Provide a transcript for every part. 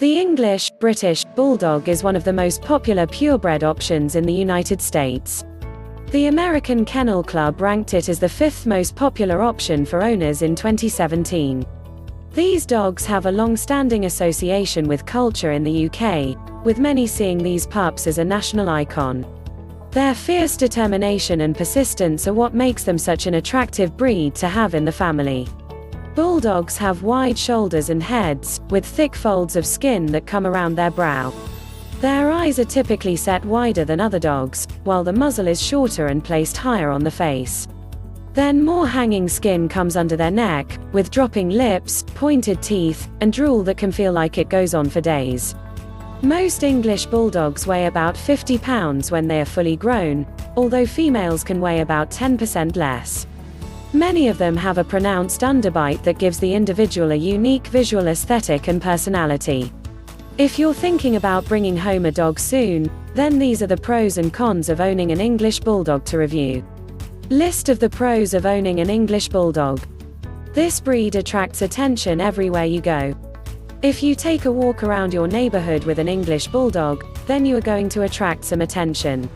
The English, British, Bulldog is one of the most popular purebred options in the United States. The American Kennel Club ranked it as the fifth most popular option for owners in 2017. These dogs have a long-standing association with culture in the UK, with many seeing these pups as a national icon. Their fierce determination and persistence are what makes them such an attractive breed to have in the family. Bulldogs have wide shoulders and heads, with thick folds of skin that come around their brow. Their eyes are typically set wider than other dogs, while the muzzle is shorter and placed higher on the face. Then more hanging skin comes under their neck, with dropping lips, pointed teeth, and drool that can feel like it goes on for days. Most English Bulldogs weigh about 50 pounds when they are fully grown, although females can weigh about 10% less. Many of them have a pronounced underbite that gives the individual a unique visual aesthetic and personality. If you're thinking about bringing home a dog soon, then these are the pros and cons of owning an English Bulldog to review. List of the pros of owning an English Bulldog. This breed attracts attention everywhere you go. If you take a walk around your neighborhood with an English Bulldog, then you are going to attract some attention.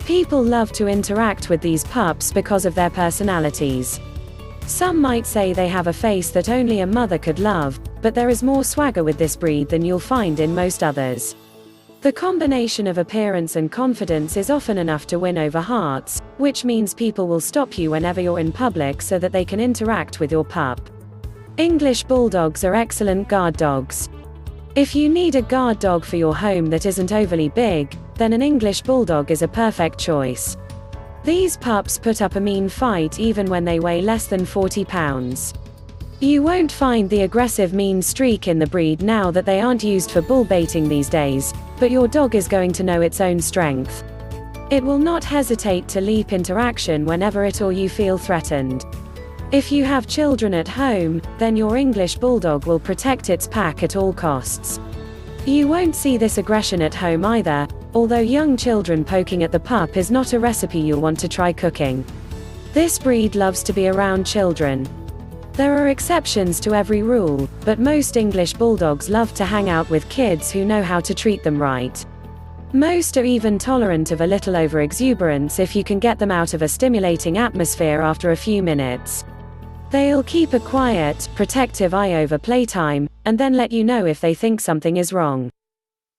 People love to interact with these pups because of their personalities. Some might say they have a face that only a mother could love, but there is more swagger with this breed than you'll find in most others. The combination of appearance and confidence is often enough to win over hearts, which means people will stop you whenever you're in public so that they can interact with your pup. English Bulldogs are excellent guard dogs. If you need a guard dog for your home that isn't overly big, then an English Bulldog is a perfect choice. These pups put up a mean fight even when they weigh less than 40 pounds. You won't find the aggressive mean streak in the breed now that they aren't used for bull baiting these days, but your dog is going to know its own strength. It will not hesitate to leap into action whenever it or you feel threatened. If you have children at home, then your English Bulldog will protect its pack at all costs. You won't see this aggression at home either, although young children poking at the pup is not a recipe you'll want to try cooking. This breed loves to be around children. There are exceptions to every rule, but most English Bulldogs love to hang out with kids who know how to treat them right. Most are even tolerant of a little over-exuberance if you can get them out of a stimulating atmosphere after a few minutes. They'll keep a quiet, protective eye over playtime, and then let you know if they think something is wrong.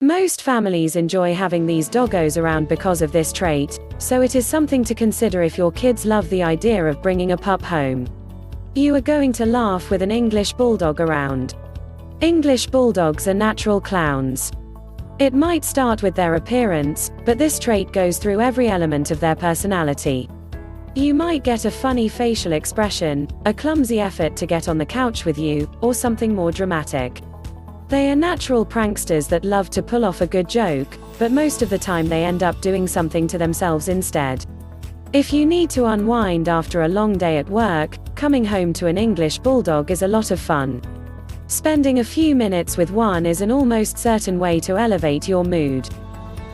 Most families enjoy having these doggos around because of this trait, so it is something to consider if your kids love the idea of bringing a pup home. You are going to laugh with an English Bulldog around. English Bulldogs are natural clowns. It might start with their appearance, but this trait goes through every element of their personality. You might get a funny facial expression, a clumsy effort to get on the couch with you, or something more dramatic. They are natural pranksters that love to pull off a good joke, but most of the time they end up doing something to themselves instead. If you need to unwind after a long day at work, coming home to an English Bulldog is a lot of fun. Spending a few minutes with one is an almost certain way to elevate your mood.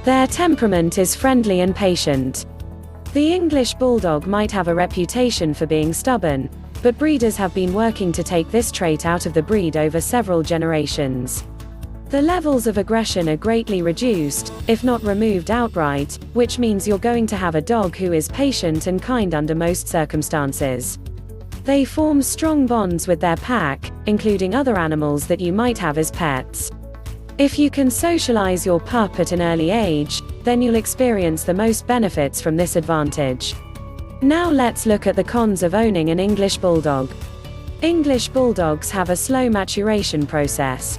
Their temperament is friendly and patient. The English Bulldog might have a reputation for being stubborn, but breeders have been working to take this trait out of the breed over several generations. The levels of aggression are greatly reduced, if not removed outright, which means you're going to have a dog who is patient and kind under most circumstances. They form strong bonds with their pack, including other animals that you might have as pets. If you can socialize your pup at an early age, then you'll experience the most benefits from this advantage. Now let's look at the cons of owning an English Bulldog. English Bulldogs have a slow maturation process.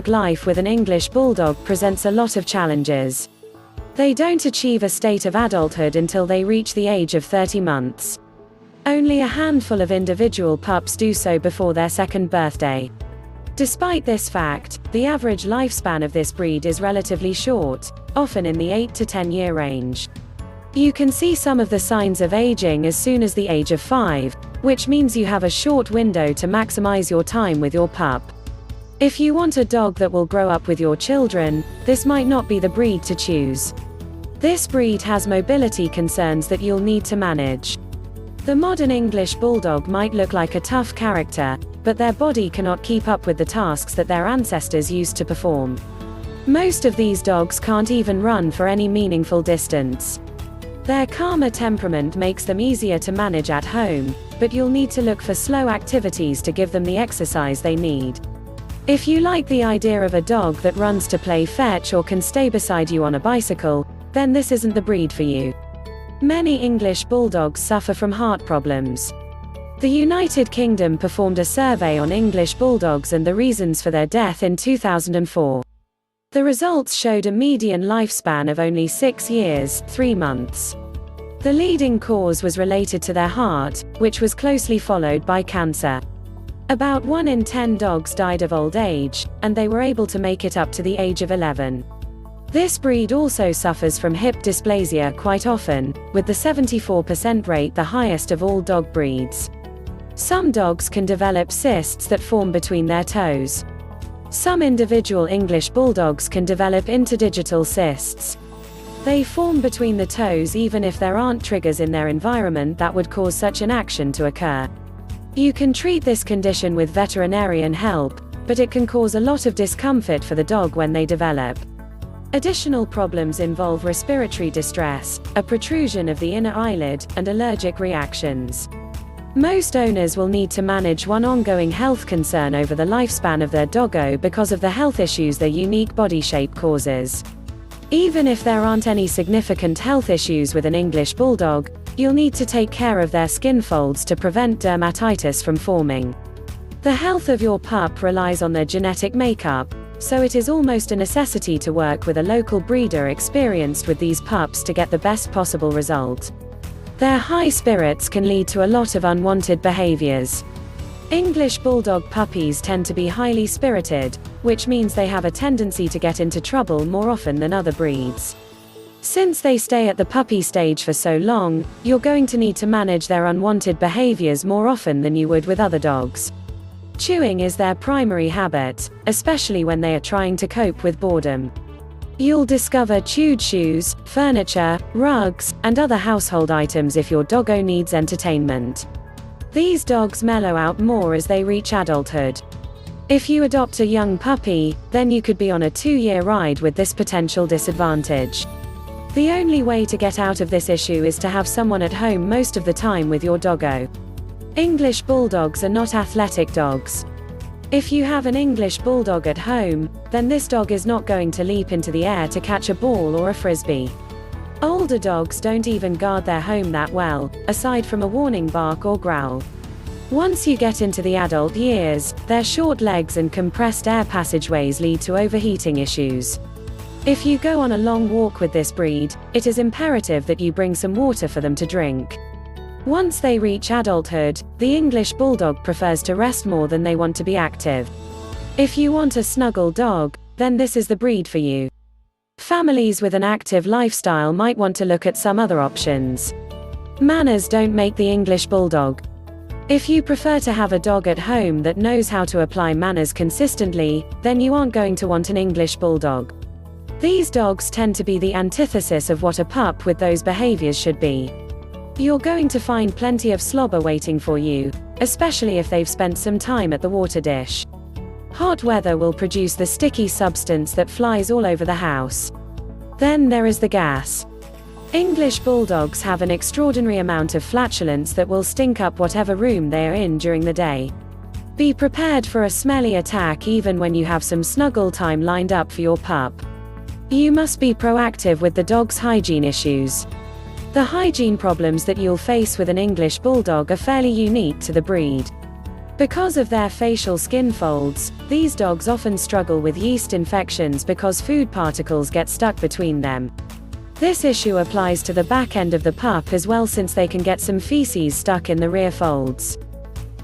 Life with an English Bulldog presents a lot of challenges. They don't achieve a state of adulthood until they reach the age of 30 months. Only a handful of individual pups do so before their second birthday. Despite this fact, the average lifespan of this breed is relatively short, often in the 8 to 10 year range. You can see some of the signs of aging as soon as the age of 5, which means you have a short window to maximize your time with your pup. If you want a dog that will grow up with your children, this might not be the breed to choose. This breed has mobility concerns that you'll need to manage. The modern English Bulldog might look like a tough character, but their body cannot keep up with the tasks that their ancestors used to perform. Most of these dogs can't even run for any meaningful distance. Their calmer temperament makes them easier to manage at home, but you'll need to look for slow activities to give them the exercise they need. If you like the idea of a dog that runs to play fetch or can stay beside you on a bicycle, then this isn't the breed for you. Many English bulldogs suffer from heart problems. The United Kingdom performed a survey on English bulldogs and the reasons for their death in 2004. The results showed a median lifespan of only 6 years, 3 months. The leading cause was related to their heart, which was closely followed by cancer. About 1 in 10 dogs died of old age, and they were able to make it up to the age of 11. This breed also suffers from hip dysplasia quite often, with the 74% rate the highest of all dog breeds. Some dogs can develop cysts that form between their toes. Some individual English bulldogs can develop interdigital cysts. They form between the toes even if there aren't triggers in their environment that would cause such an action to occur. You can treat this condition with veterinarian help, but it can cause a lot of discomfort for the dog when they develop. Additional problems involve respiratory distress, a protrusion of the inner eyelid, and allergic reactions. Most owners will need to manage one ongoing health concern over the lifespan of their doggo because of the health issues their unique body shape causes. Even if there aren't any significant health issues with an English bulldog, you'll need to take care of their skin folds to prevent dermatitis from forming. The health of your pup relies on their genetic makeup, so it is almost a necessity to work with a local breeder experienced with these pups to get the best possible result. Their high spirits can lead to a lot of unwanted behaviors. English bulldog puppies tend to be highly spirited, which means they have a tendency to get into trouble more often than other breeds. Since they stay at the puppy stage for so long, you're going to need to manage their unwanted behaviors more often than you would with other dogs. Chewing is their primary habit, especially when they are trying to cope with boredom. You'll discover chewed shoes, furniture, rugs, and other household items if your doggo needs entertainment. These dogs mellow out more as they reach adulthood. If you adopt a young puppy, then you could be on a 2-year ride with this potential disadvantage. The only way to get out of this issue is to have someone at home most of the time with your doggo. English bulldogs are not athletic dogs. If you have an English bulldog at home, then this dog is not going to leap into the air to catch a ball or a frisbee. Older dogs don't even guard their home that well, aside from a warning bark or growl. Once you get into the adult years, their short legs and compressed air passageways lead to overheating issues. If you go on a long walk with this breed, it is imperative that you bring some water for them to drink. Once they reach adulthood, the English bulldog prefers to rest more than they want to be active. If you want a snuggle dog, then this is the breed for you. Families with an active lifestyle might want to look at some other options. Manners don't make the English bulldog. If you prefer to have a dog at home that knows how to apply manners consistently, then you aren't going to want an English bulldog. These dogs tend to be the antithesis of what a pup with those behaviors should be. You're going to find plenty of slobber waiting for you, especially if they've spent some time at the water dish. Hot weather will produce the sticky substance that flies all over the house. Then there is the gas. English bulldogs have an extraordinary amount of flatulence that will stink up whatever room they are in during the day. Be prepared for a smelly attack even when you have some snuggle time lined up for your pup. You must be proactive with the dog's hygiene issues. The hygiene problems that you'll face with an English bulldog are fairly unique to the breed. Because of their facial skin folds, these dogs often struggle with yeast infections because food particles get stuck between them. This issue applies to the back end of the pup as well, since they can get some feces stuck in the rear folds.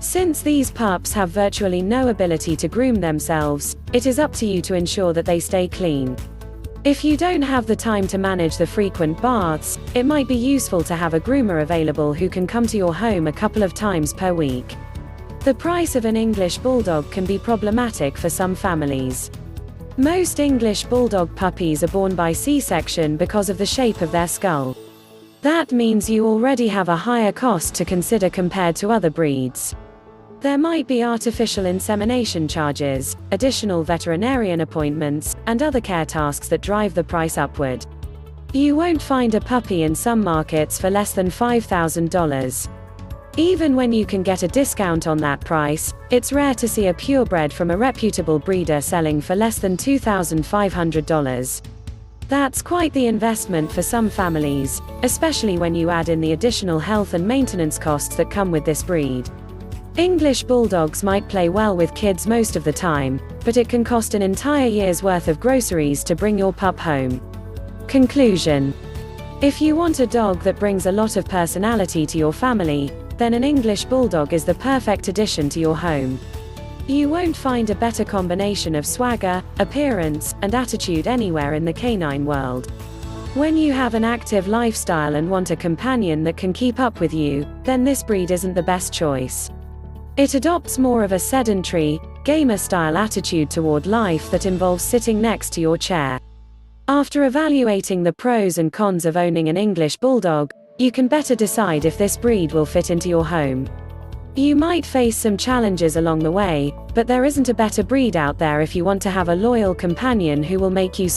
Since these pups have virtually no ability to groom themselves, it is up to you to ensure that they stay clean. If you don't have the time to manage the frequent baths, it might be useful to have a groomer available who can come to your home a couple of times per week. The price of an English bulldog can be problematic for some families. Most English bulldog puppies are born by C-section because of the shape of their skull. That means you already have a higher cost to consider compared to other breeds. There might be artificial insemination charges, additional veterinarian appointments, and other care tasks that drive the price upward. You won't find a puppy in some markets for less than $5,000. Even when you can get a discount on that price, it's rare to see a purebred from a reputable breeder selling for less than $2,500. That's quite the investment for some families, especially when you add in the additional health and maintenance costs that come with this breed. English Bulldogs might play well with kids most of the time, but it can cost an entire year's worth of groceries to bring your pup home. Conclusion: if you want a dog that brings a lot of personality to your family, then an English Bulldog is the perfect addition to your home. You won't find a better combination of swagger, appearance, and attitude anywhere in the canine world. When you have an active lifestyle and want a companion that can keep up with you, then this breed isn't the best choice. It adopts more of a sedentary, gamer-style attitude toward life that involves sitting next to your chair. After evaluating the pros and cons of owning an English Bulldog, you can better decide if this breed will fit into your home. You might face some challenges along the way, but there isn't a better breed out there if you want to have a loyal companion who will make you